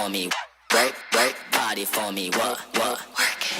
for me, work, work, body for me, what, work it.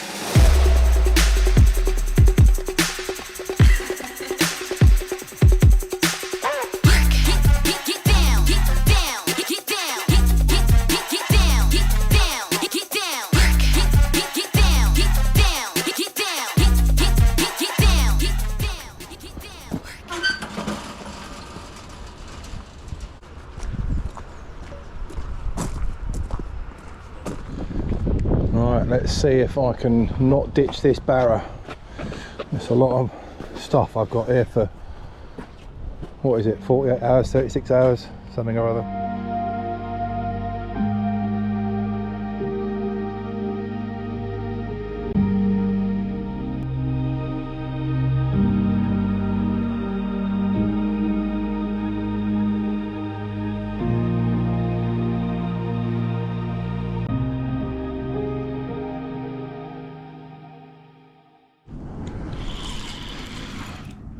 Right, let's see if I can not ditch this barra. There's a lot of stuff I've got here for, what is it, 48 hours, 36 hours, something or other.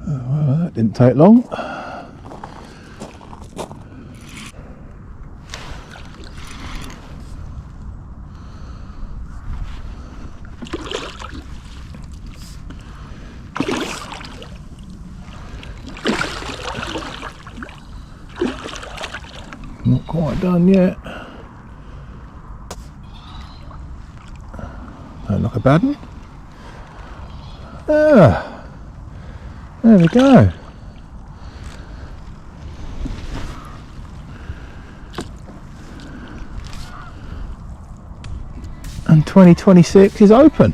Well, that didn't take long. Not quite done yet. Don't look a bad one. Ah. There we go. And 2026 is open.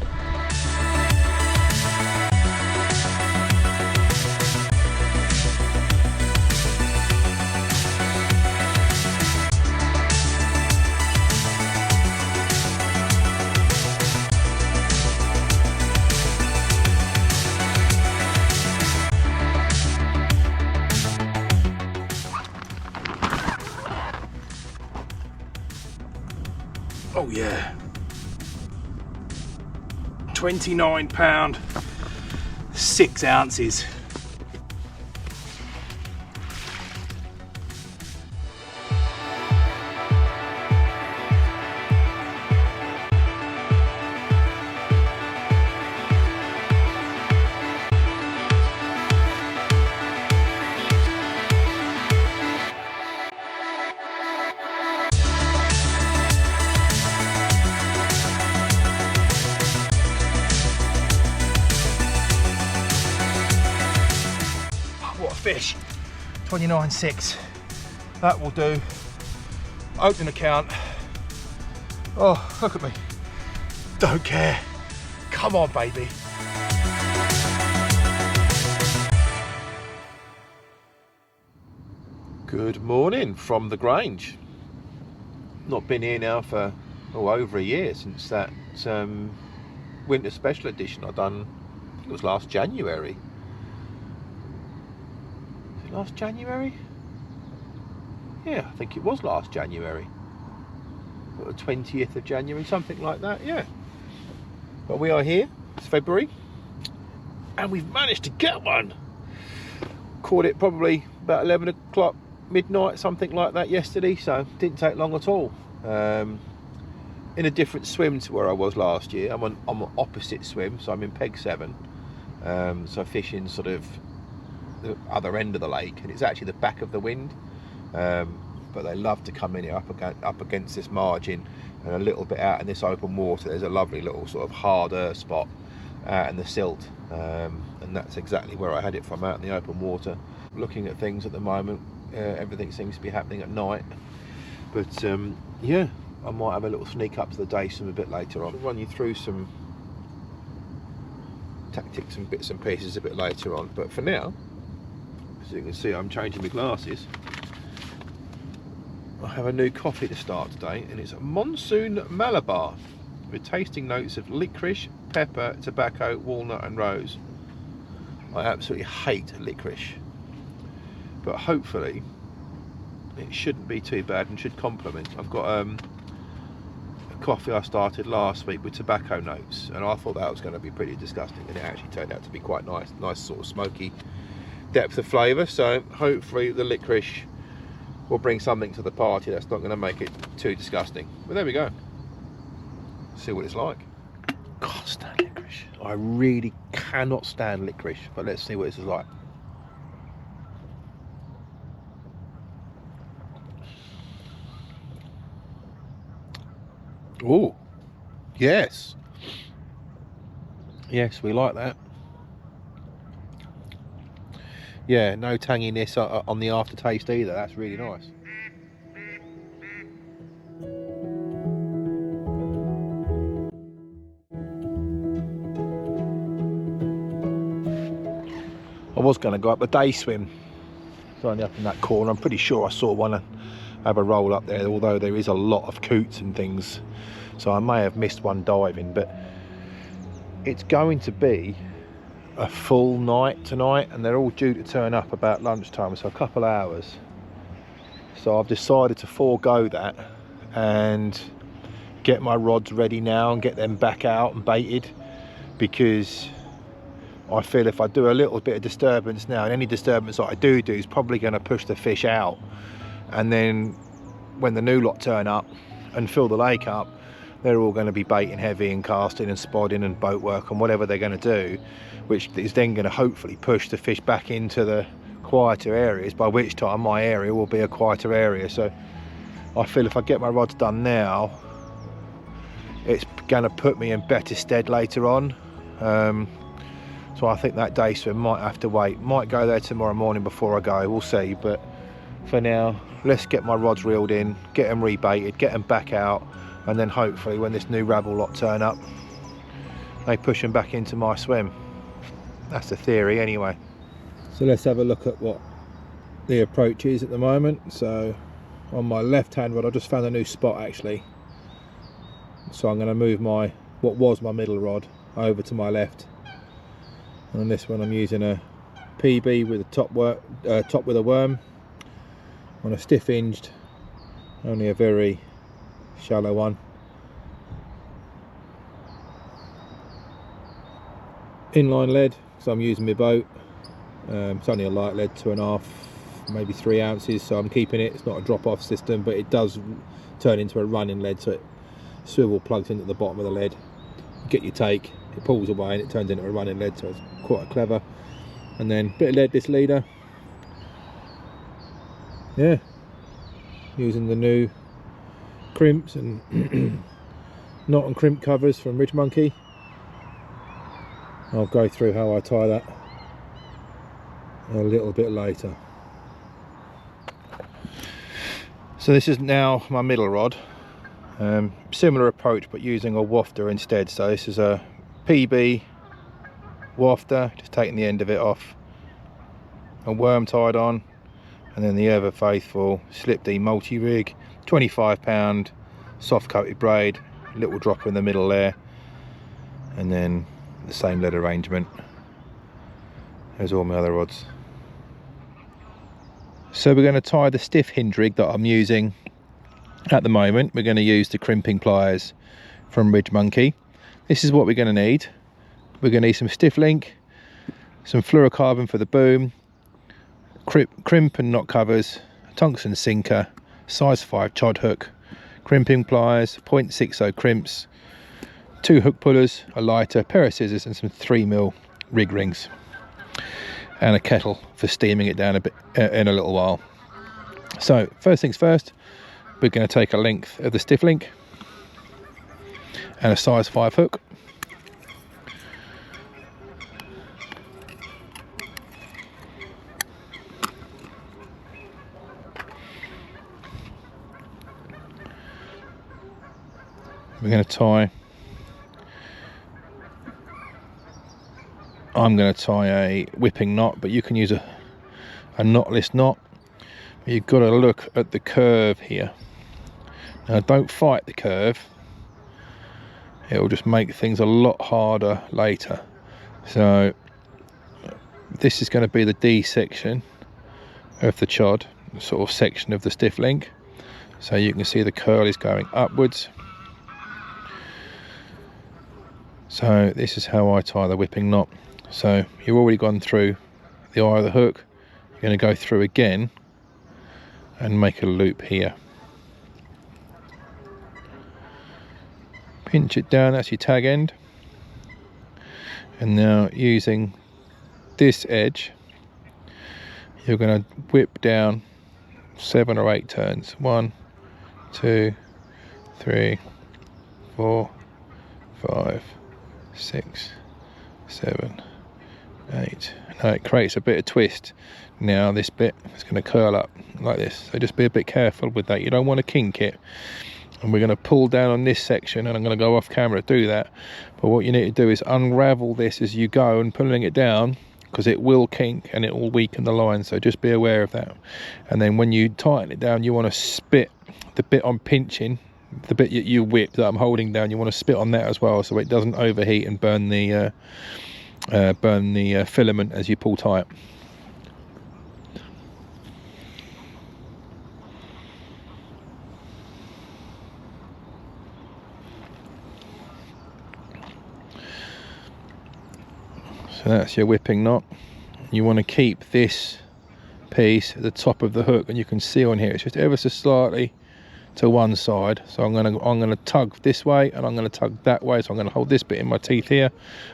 Oh yeah, £29, 6 ounces. Fish, 29.6. That will do. Open account. Oh, look at me. Don't care. Come on, baby. Good morning from the Grange. Not been here now for over a year since that winter special edition I done. I think it was last January. Last January? Yeah, I think it was last January. Or the 20th of January, something like that, yeah. But we are here, it's February, and we've managed to get one. Caught it probably about 11 o'clock, midnight, something like that yesterday, so didn't take long at all. In a different swim to where I was last year. I'm on opposite swim, so I'm in peg 7. So fishing sort of the other end of the lake, and it's actually the back of the wind, but they love to come in here up against this margin and a little bit out in this open water. There's a lovely little sort of harder spot out in the silt, and that's exactly where I had it from, out in the open water. Looking at things at the moment, everything seems to be happening at night, but yeah, I might have a little sneak up to the Daysome a bit later on. I'll run you through some tactics and bits and pieces a bit later on, but for now, as you can see, I'm changing my glasses. I have a new coffee to start today, and it's a Monsoon Malabar with tasting notes of licorice, pepper, tobacco, walnut and rose. I absolutely hate licorice, but hopefully it shouldn't be too bad and should complement. I've got a coffee I started last week with tobacco notes, and I thought that was going to be pretty disgusting, and it actually turned out to be quite nice sort of smoky depth of flavour. So hopefully the licorice we'll bring something to the party that's not going to make it too disgusting. But there we go. See what it's like. God, stand licorice. I really cannot stand licorice, but let's see what this is like. Oh, yes. Yes, we like that. Yeah, no tanginess on the aftertaste either. That's really nice. I was going to go up a day swim. It's only up in that corner. I'm pretty sure I saw one have a roll up there, although there is a lot of coots and things. So I may have missed one diving, but it's going to be a full night tonight, and they're all due to turn up about lunchtime, so a couple hours. So I've decided to forego that and get my rods ready now and get them back out and baited, because I feel if I do a little bit of disturbance now, and any disturbance that I do is probably going to push the fish out, and then when the new lot turn up and fill the lake up, they're all going to be baiting heavy and casting and spodding and boat work and whatever they're going to do, which is then going to hopefully push the fish back into the quieter areas, by which time my area will be a quieter area. So I feel if I get my rods done now, it's going to put me in better stead later on. So I think that day swim might have to wait. Might go there tomorrow morning before I go, we'll see. But for now, let's get my rods reeled in, get them rebaited, get them back out, and then hopefully when this new rabble lot turn up, they push them back into my swim. That's the theory anyway. So let's have a look at what the approach is at the moment. So on my left hand rod, I just found a new spot actually. So I'm going to move my, what was my middle rod, over to my left. And on this one I'm using a PB with a top with a worm on a stiff hinged, only a very shallow one. Inline lead, so I'm using my boat. It's only a light lead, 2.5, maybe 3 ounces, so I'm keeping it. It's not a drop-off system, but it does turn into a running lead, so it swivel plugs into the bottom of the lead. You get your take, it pulls away and it turns into a running lead, so it's quite clever. And then bit of lead this leader. Yeah, using the new crimps and knot and crimp covers from RidgeMonkey. I'll go through how I tie that a little bit later. So this is now my middle rod. Similar approach, but using a wafter instead. So this is a PB wafter, just taking the end of it off, a worm tied on, and then the ever faithful Slip D multi-rig, 25-pound soft coated braid, little dropper in the middle there, and then the same lead arrangement as all my other rods. So we're going to tie the stiff hinge rig that I'm using at the moment. We're going to use the crimping pliers from RidgeMonkey. This is what we're going to need. We're going to need some stiff link, some fluorocarbon for the boom, crimp and knot covers, tungsten sinker, size 5 chod hook, crimping pliers, 0.60 crimps, 2 hook pullers, a lighter, pair of scissors, and some 3mm rig rings, and a kettle for steaming it down a bit in a little while. So first things first, we're going to take a length of the stiff link and a size 5 hook. We're going to tie, I'm going to tie a whipping knot, but you can use a knotless knot. But you've got to look at the curve here. Now don't fight the curve, it will just make things a lot harder later. So this is going to be the D section of the chod, sort of section of the stiff link. So you can see the curl is going upwards. So this is how I tie the whipping knot. So you've already gone through the eye of the hook, you're going to go through again and make a loop here. Pinch it down, that's your tag end. And now using this edge, you're going to whip down 7 or 8 turns. 1, 2, 3, 4, 5, 6, 7, 8. Now it creates a bit of twist. Now this bit is going to curl up like this, so just be a bit careful with that. You don't want to kink it. And we're going to pull down on this section, and I'm going to go off camera to do that. But what you need to do is unravel this as you go and pulling it down, because it will kink and it will weaken the line, so just be aware of that. And then when you tighten it down, you want to spit the bit I'm pinching, the bit that you whip that I'm holding down, you want to spit on that as well, so it doesn't overheat and burn the filament as you pull tight. So that's your whipping knot. You want to keep this piece at the top of the hook, and you can see on here it's just ever so slightly to one side. So I'm gonna tug this way, and I'm gonna tug that way. So I'm gonna hold this bit in my teeth here,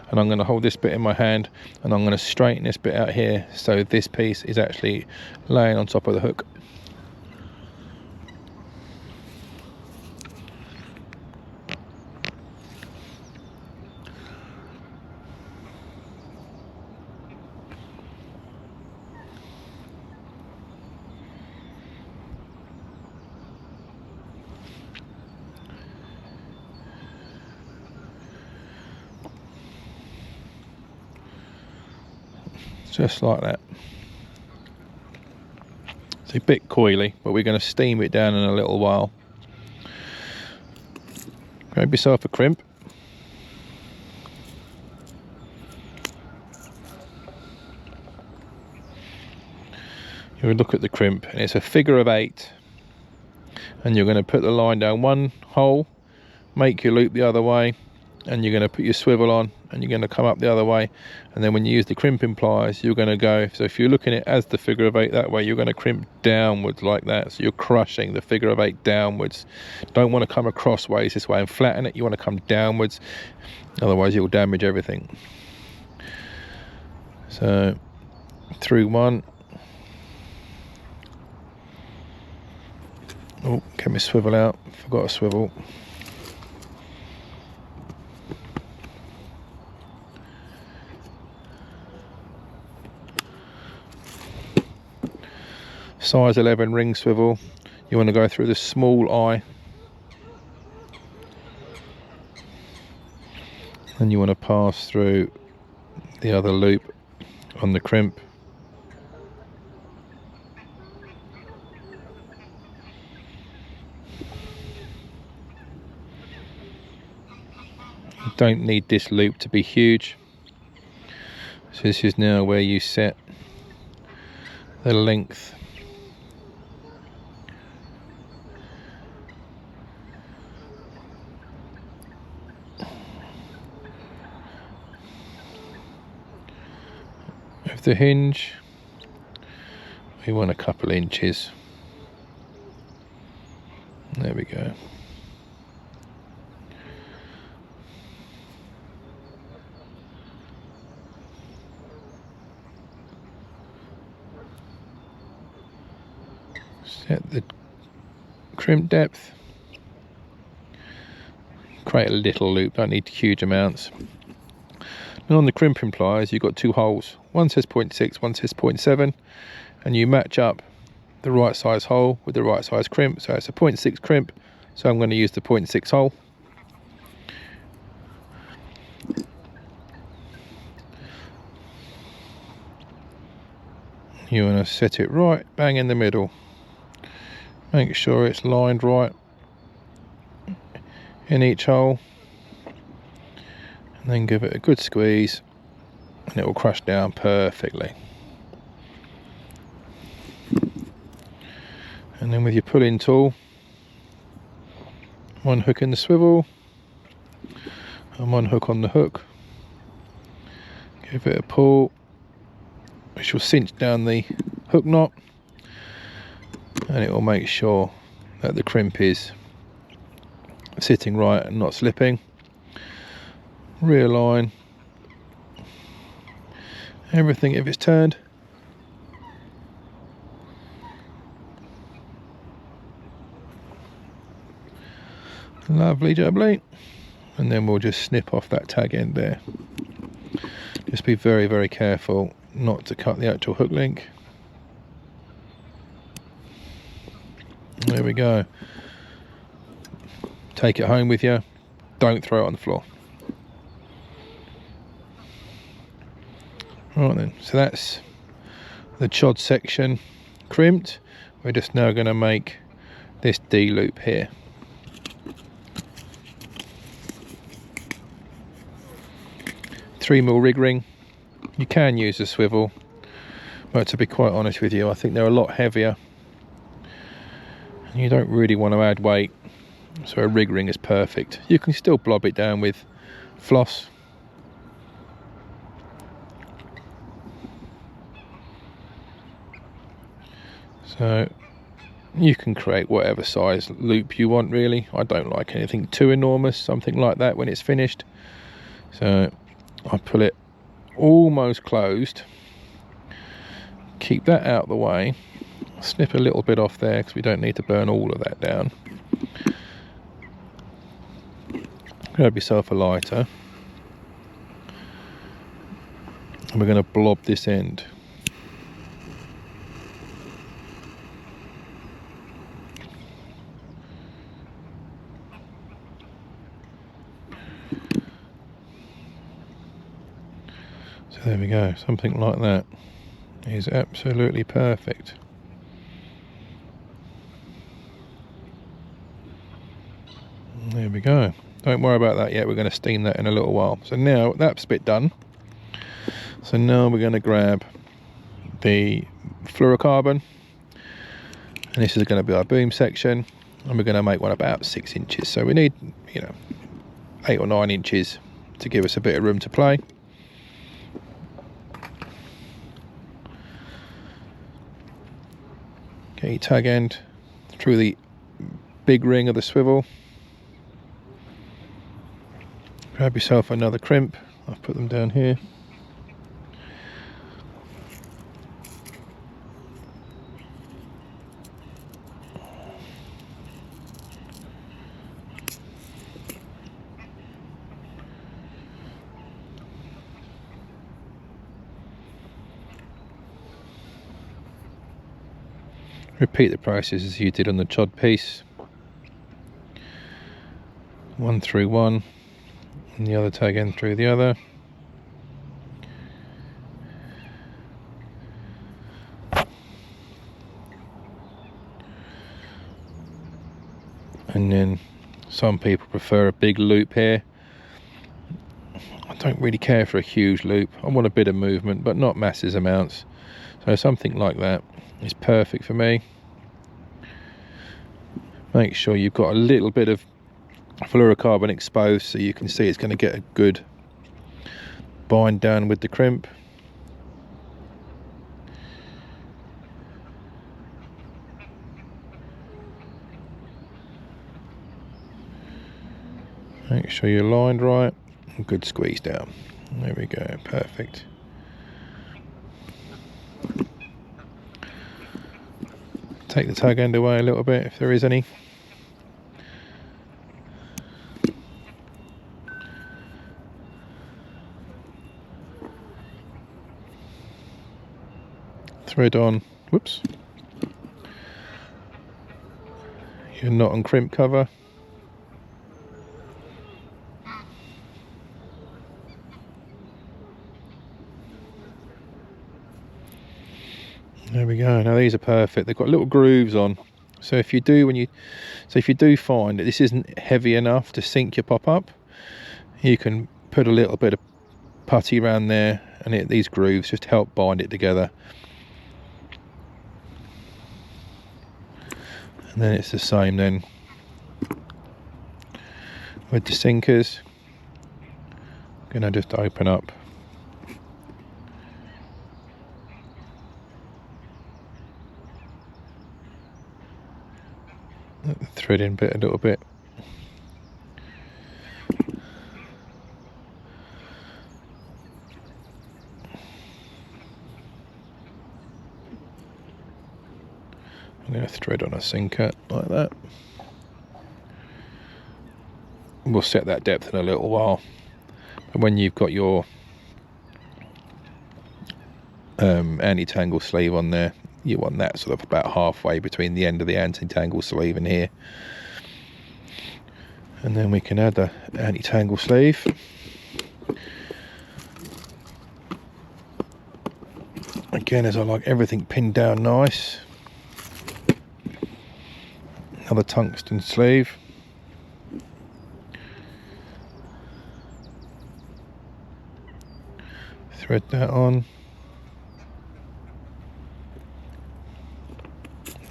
and I'm gonna hold this bit in my hand, and I'm gonna straighten this bit out here, so this piece is actually laying on top of the hook. Just like that. It's a bit coily, but we're going to steam it down in a little while. Grab yourself a crimp. You look at the crimp, and it's a figure of 8. And you're going to put the line down one hole, make your loop the other way, and you're going to put your swivel on, and you're going to come up the other way. And then when you use the crimping pliers, you're going to go, so if you're looking at it as the figure of 8 that way, you're going to crimp downwards like that. So you're crushing the figure of 8 downwards. Don't want to come across ways this way and flatten it. You want to come downwards, otherwise you'll damage everything. So through one. Oh, get my swivel out, forgot a swivel. Size 11 ring swivel. You want to go through the small eye, and you want to pass through the other loop on the crimp. You don't need this loop to be huge. So this is now where you set the length . Of the hinge. We want a couple inches. There we go. Set the crimp depth. Create a little loop, don't need huge amounts. And on the crimping pliers, you've got 2 holes. One says 0.6, one says 0.7, and you match up the right size hole with the right size crimp. So it's a 0.6 crimp, so I'm going to use the 0.6 hole. You want to set it right bang in the middle. Make sure it's lined right in each hole, and then give it a good squeeze, and it will crush down perfectly. And then with your pulling tool, one hook in the swivel and one hook on the hook, give it a pull, which will cinch down the hook knot. and it will make sure that the crimp is sitting right and not slipping. Realign everything if it's turned. Lovely jubbly. And then we'll just snip off that tag end there. Just be very, very careful not to cut the actual hook link. There we go. Take it home with you. Don't throw it on the floor. Right then, so that's the chod section crimped. We're just now going to make this D loop here. 3mm rig ring. You can use a swivel, but to be quite honest with you, I think they're a lot heavier and you don't really want to add weight, so a rig ring is perfect. You can still blob it down with floss. So you can create whatever size loop you want really. I don't like anything too enormous, something like that when it's finished. So I pull it almost closed, keep that out of the way, snip a little bit off there because we don't need to burn all of that down. Grab yourself a lighter and we're going to blob this end. So there we go, something like that is absolutely perfect. There we go. Don't worry about that yet, we're going to steam that in a little while. So now that's a bit done. So now we're going to grab the fluorocarbon, and this is going to be our boom section, and we're going to make one about 6 inches. So we need, 8 or 9 inches to give us a bit of room to play. Get your tag end through the big ring of the swivel. Grab yourself another crimp. I'll put them down here. Repeat the process as you did on the chod piece. 1 through one, and the other tag end through the other. And then some people prefer a big loop here. I don't really care for a huge loop. I want a bit of movement, but not massive amounts. So something like that is perfect for me. Make sure you've got a little bit of fluorocarbon exposed so you can see it's going to get a good bind down with the crimp. Make sure you're lined right, and good squeeze down. There we go, perfect. Take the tag end away a little bit if there is any. Thread on, whoops, your knot and crimp cover. There we go. Now these are perfect. They've got little grooves on. So if you do find that this isn't heavy enough to sink your pop-up, you can put a little bit of putty around there, and these grooves just help bind it together. And then it's the same then with the sinkers. I'm gonna just open up the threading bit a little bit. I'm going to thread on a sinker like that. We'll set that depth in a little while. And when you've got your anti-tangle sleeve on there, you want that sort of about halfway between the end of the anti-tangle sleeve and here. And then we can add the anti-tangle sleeve. Again, as I like everything pinned down nice. Another tungsten sleeve. Thread that on.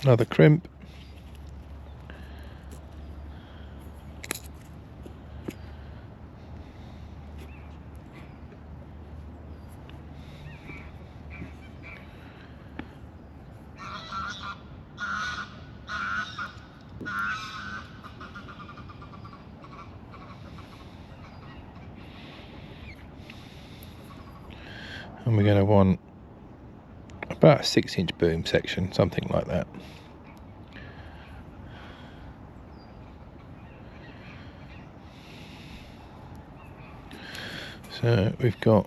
Another crimp. And we're going to want about a 6-inch boom section, something like that. So we've got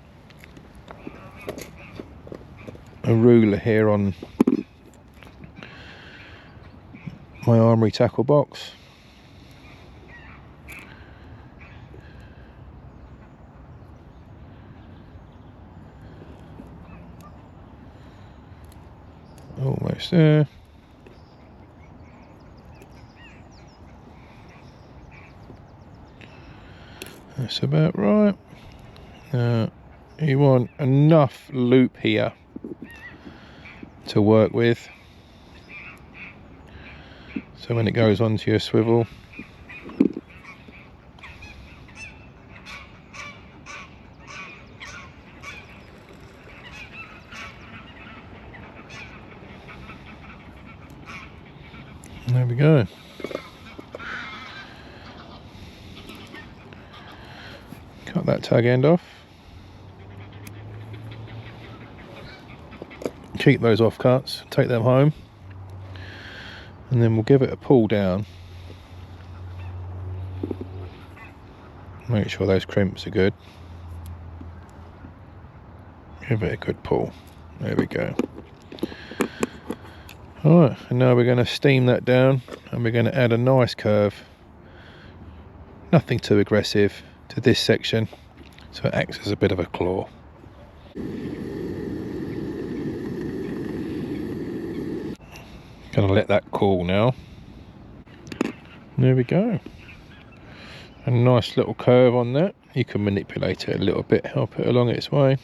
a ruler here on my armoury tackle box. Almost there. That's about right. You want enough loop here to work with, so when it goes onto your swivel, there we go. Cut that tag end off. Keep those off cuts, take them home, and then we'll give it a pull down. Make sure those crimps are good. Give it a good pull. There we go. Alright, and now we're going to steam that down, and we're going to add a nice curve, nothing too aggressive, to this section, so it acts as a bit of a claw. Gonna let that cool now. There we go. A nice little curve on that. You can manipulate it a little bit, help it along its way.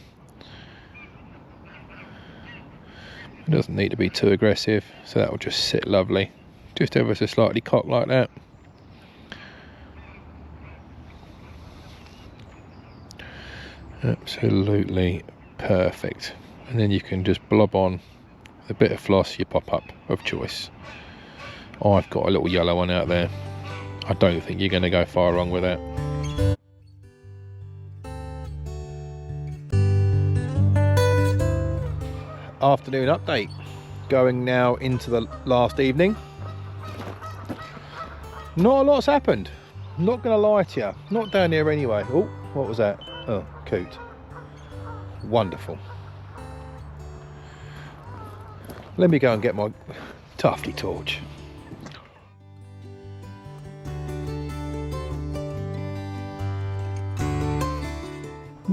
It doesn't need to be too aggressive, so that will just sit lovely. Just ever so slightly cocked like that. Absolutely perfect. And then you can just blob on a bit of floss, your pop-up of choice. I've got a little yellow one out there. I don't think you're going to go far wrong with that. Afternoon update. Going now into the last evening. Not a lot's happened. Not going to lie to you. Not down here anyway. Oh, what was that? Oh, coot. Wonderful. Let me go and get my tufty torch.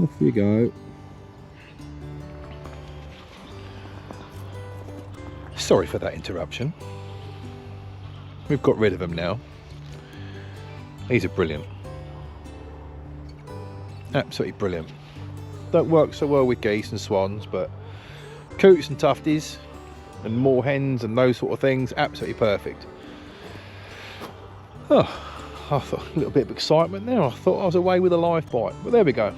Off you go. Sorry for that interruption. We've got rid of them now. These are brilliant. Absolutely brilliant. Don't work so well with geese and swans, but coots and tufties and moorhens and those sort of things, absolutely perfect. Oh, I thought a little bit of excitement there. I thought I was away with a live bite, but there we go.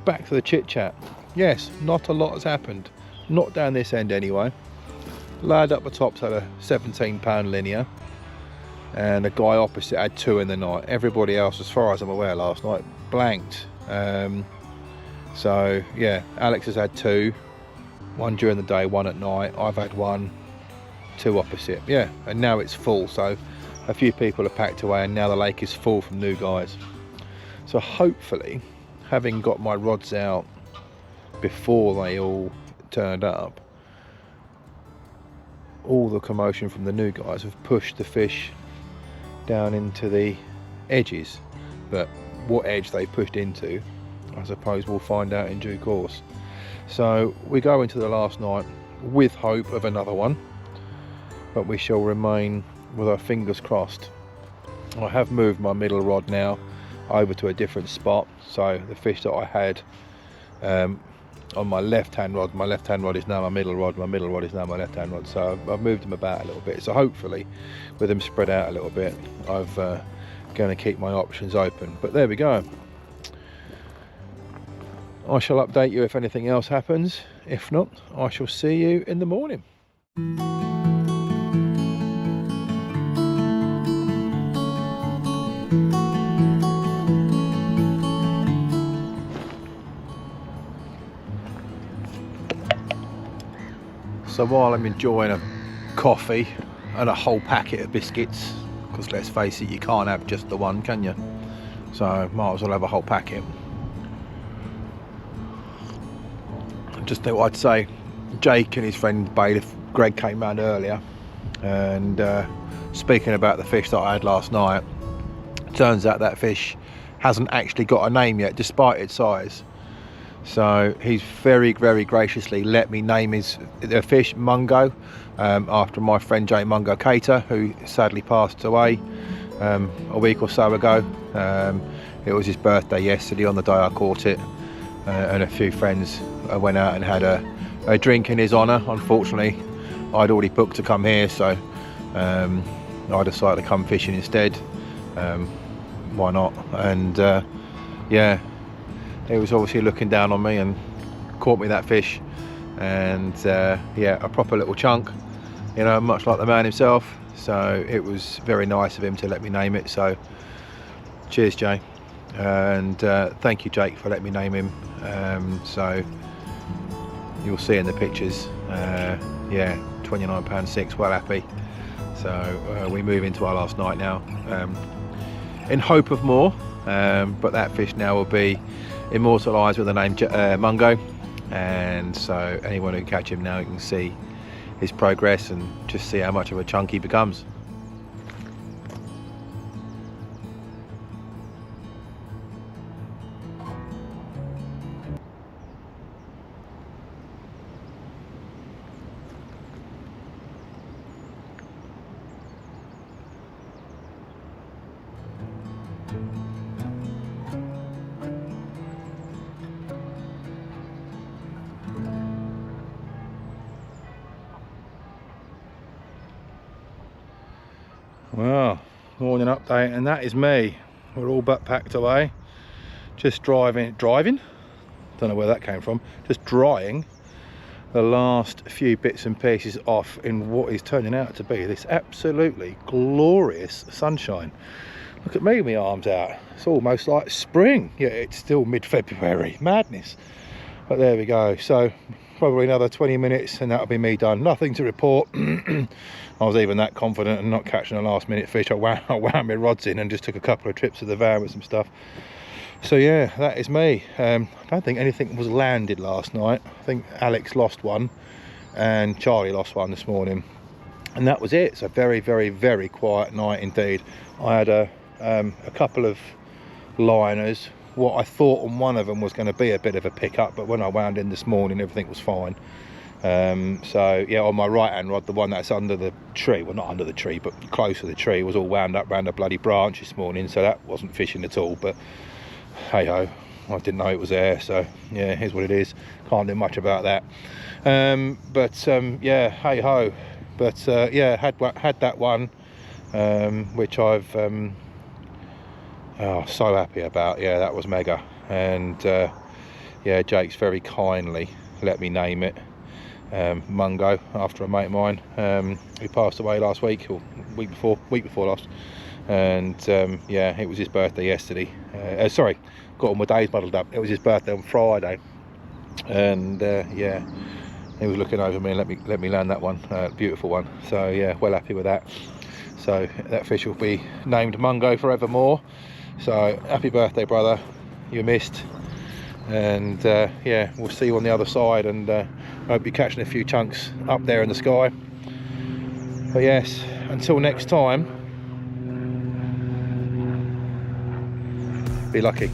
Back to the chit chat. Yes, not a lot has happened. Not down this end anyway. Lad up the top's had a 17-pound linear. and the guy opposite had 2 in the night. Everybody else, as far as I'm aware, last night blanked. So yeah, Alex has had 2, 1 during the day, 1 at night. I've had 1, 2 opposite. Yeah, and now it's full, so a few people have packed away and now the lake is full from new guys. So hopefully, having got my rods out before they all turned up, all the commotion from the new guys have pushed the fish down into the edges. But what edge they pushed into, I suppose we'll find out in due course. So we go into the last night with hope of another one, but we shall remain with our fingers crossed. I have moved my middle rod now over to a different spot, so the fish that I had on my left hand rod is now my middle rod is now my left hand rod, so I've moved them about a little bit. So hopefully with them spread out a little bit, I've going to keep my options open. But there we go. I shall update you if anything else happens. If not, I shall see you in the morning. So while I'm enjoying a coffee and a whole packet of biscuits, because let's face it, you can't have just the one, can you? So might as well have a whole packet. Just thought I'd say, Jake and his friend Bailiff Greg came round earlier, and speaking about the fish that I had last night, turns out that fish hasn't actually got a name yet, despite its size. So he's very graciously let me name the fish Mungo, after my friend Jay Mungo Cater, who sadly passed away a week or so ago. It was his birthday yesterday on the day I caught it, and a few friends went out and had a drink in his honour. Unfortunately, I'd already booked to come here, so I decided to come fishing instead. Why not? And yeah, he was obviously looking down on me and caught me that fish, and yeah, a proper little chunk, you know, much like the man himself. So it was very nice of him to let me name it. So cheers, Jay, and thank you, Jake, for letting me name him. So you'll see in the pictures, yeah, £29.6, well happy. So we move into our last night now, in hope of more, but that fish now will be immortalised with the name Mungo, and so anyone who can catch him now, you can see his progress and just see how much of a chunk he becomes. Well, morning update, and that is me. We're all but packed away, just driving, don't know where that came from, just drying the last few bits and pieces off in what is turning out to be this absolutely glorious sunshine. Look at me, my arms out, it's almost like spring, yet it's still mid-February. Madness. But there we go. So probably another 20 minutes and that'll be me done. Nothing to report. I was even that confident and not catching a last minute fish. I wound my rods in and just took a couple of trips to the van with some stuff. So yeah, that is me. I don't think anything was landed last night. I think Alex lost one and Charlie lost one this morning, and that was it. So very quiet night indeed. I had a couple of liners. What I thought on one of them was going to be a bit of a pickup, but when I wound in this morning, everything was fine. So yeah, on my right hand rod, the one that's under the tree, well not under the tree but close to the tree, was all wound up around a bloody branch this morning, so that wasn't fishing at all. But hey ho, I didn't know it was there, so yeah, here's what it is. Can't do much about that. Yeah, hey ho. But yeah, had that one, which I've so happy about. Yeah, that was mega. And yeah, Jake's very kindly let me name it Mungo, after a mate of mine who passed away last week, or week before last, and yeah, it was his birthday yesterday. Sorry, got all my days muddled up. It was his birthday on Friday, and yeah, he was looking over me and let me land that one, beautiful one. So yeah, well happy with that. So that fish will be named Mungo forevermore. So happy birthday, brother, you're missed. And yeah, we'll see you on the other side, and hope you're catching a few chunks up there in the sky. But yes, until next time, be lucky.